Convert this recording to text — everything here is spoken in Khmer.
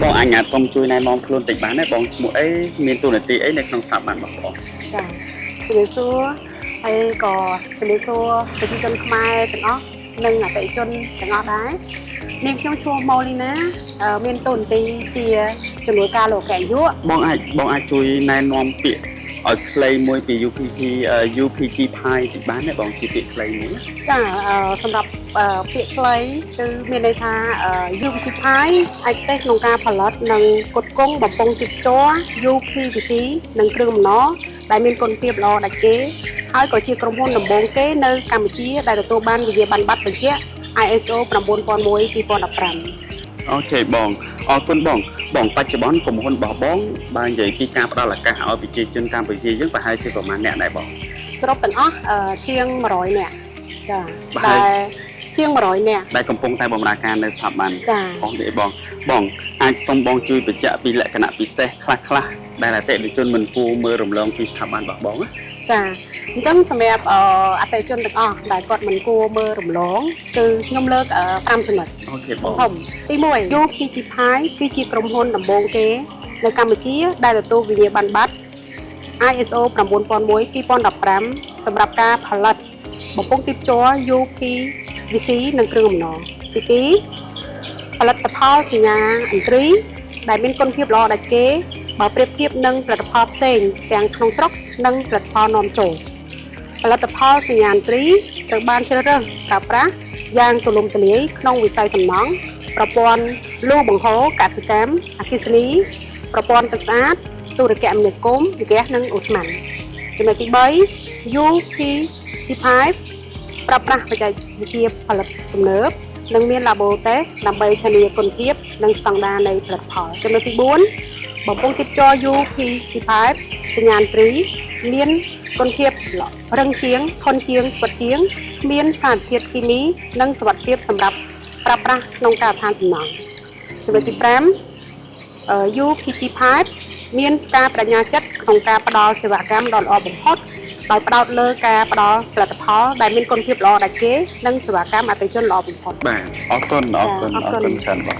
បងអញ្ញាតសុំជួយណែនាំខ្លួនតិចបានទេបងឈ្មោះអីមានតួនាទីអីនៅក្នុងស្ថាប័នរបស់បងចាជំរាបសួរហើយក៏ជំរាបសួរប្រជាជនខ្មែរទាំងអស់និងអតិថិជនទាំងអស់ដែរនាងខ្ញុំឈ្មោះម៉ូលីណាមានតួនាទីជាជំនួយការលោកអគ្គនាយកបងអាចជួយណែនាំពាក្យឲ្យខ្លីមួយពី UPG Pi តិចបានទេបងជាពាក្យខ្លីមួយចាសម្រាប់ពាក្យខ្លីគឺមានន័យថា UPG Pi អាចទេក្នុងការផលិតនិងផ្គត់ផ្គង់បំពង់ទីភ្ជាប់ UPVC និងគ្រឿងបំណដែលមានគុណភាពល្អដាច់គេហើយក៏ជាក្រុមហ៊ុនដំបូងគេនៅកម្ពុជាដែលទទួលបានវិញ្ញាបនបត្របញ្ជាក់ ISO 9001:2015អូខេបងអរគុណបងបច្ចុប្បន្នក្រុមហ៊ុនរបស់បងបាននិយាយពីការផ្ដល់ឱកាសឲ្យប្រជាជនកម្ពុជាយើងប្រហែលជាប្រមាណអ្នកដែរបងសរុបទាំងអស់ជាង100នាក់ចាដែលជាង100នាក់ដែលកំពុងតែបម្រើការនៅស្ថាប័នចាអូខេបងអាចសុំបងជួយបញ្ជាក់ពីលក្ខណៈពិសេសខ្លះដែលអតិថិជនមិនគួរមើលរំលងពីស្ថាប័នរបស់បងណាចាអញ្ចឹងសម្រាប់អតិថិជនទាំងអស់ដែលគាត់មិនគួរមើលរំលងគឺខ្ញុំលើក5ចំណុចអូខេបងទី1 UPG Pi គឺជាក្រុមហ៊ុនដំបូងគេនៅកម្ពុជាដែលទទួលវិញ្ញាបនបត្រ ISO 9001:2015សម្រាប់ការផលិតបំពង់ទីភ្ជាប់ UPVC និងគ្រឿងបំណទី2ផលិតផលសញ្ញាអន្ត្រីដែលមានគុណភាពល្អដាច់គេបើប្រៀបធៀបនឹងផលិតផលផ្សេងទាំងក្នុងស្រុកនិងផលិតផលនាំចូលផលិតផលសញ្ញាអន្ត្រីត្រូវបានជ្រើសរើសប្រើប្រាស់យ៉ាងទូលំទូលាយក្នុងវិស័យសំណង់ប្រព័ន្ធលូបង្ហូរកសិកម្មអគ្គិសនីប្រព័ន្ធទឹកស្អាតទូរគមនាគមន៍ហ្គាសនិងអូស្មန်ចំណុចទី3 UPG Pipe ប្រើប្រាស់បច្ចេកវិទ្យាផលិតទំនើបនិងមាន Laboratory ដើម្បីធានាគុណភាពនិងស្តង់ដារនៃផលិតផលចំណុចទី4បំពង់ទីភ្ជាប់ UPG Pipe សញ្ញាអន្ត្រីមានគុណភាពរឹងជាងធន់ជាងស្វិតជាងគ្មានសារធាតុគីមីនិងសុវត្ថិភាពសម្រាប់ប្រើប្រាស់ក្នុងការដ្ឋានសំណង់ចំណុចទី5 UPG Pipe មានការបដិញ្ញាចិត្តក្នុងការផ្ដល់សេវាកម្មដ៏ល្អបំផុតដោយផ្ដោតលើការផ្ដល់ផលិតផលដែលមានគុណភាពល្អដាច់គេនិងសេវាកម្មអតិថិជនល្អបំផុតបាទអរគុណច្រើនបង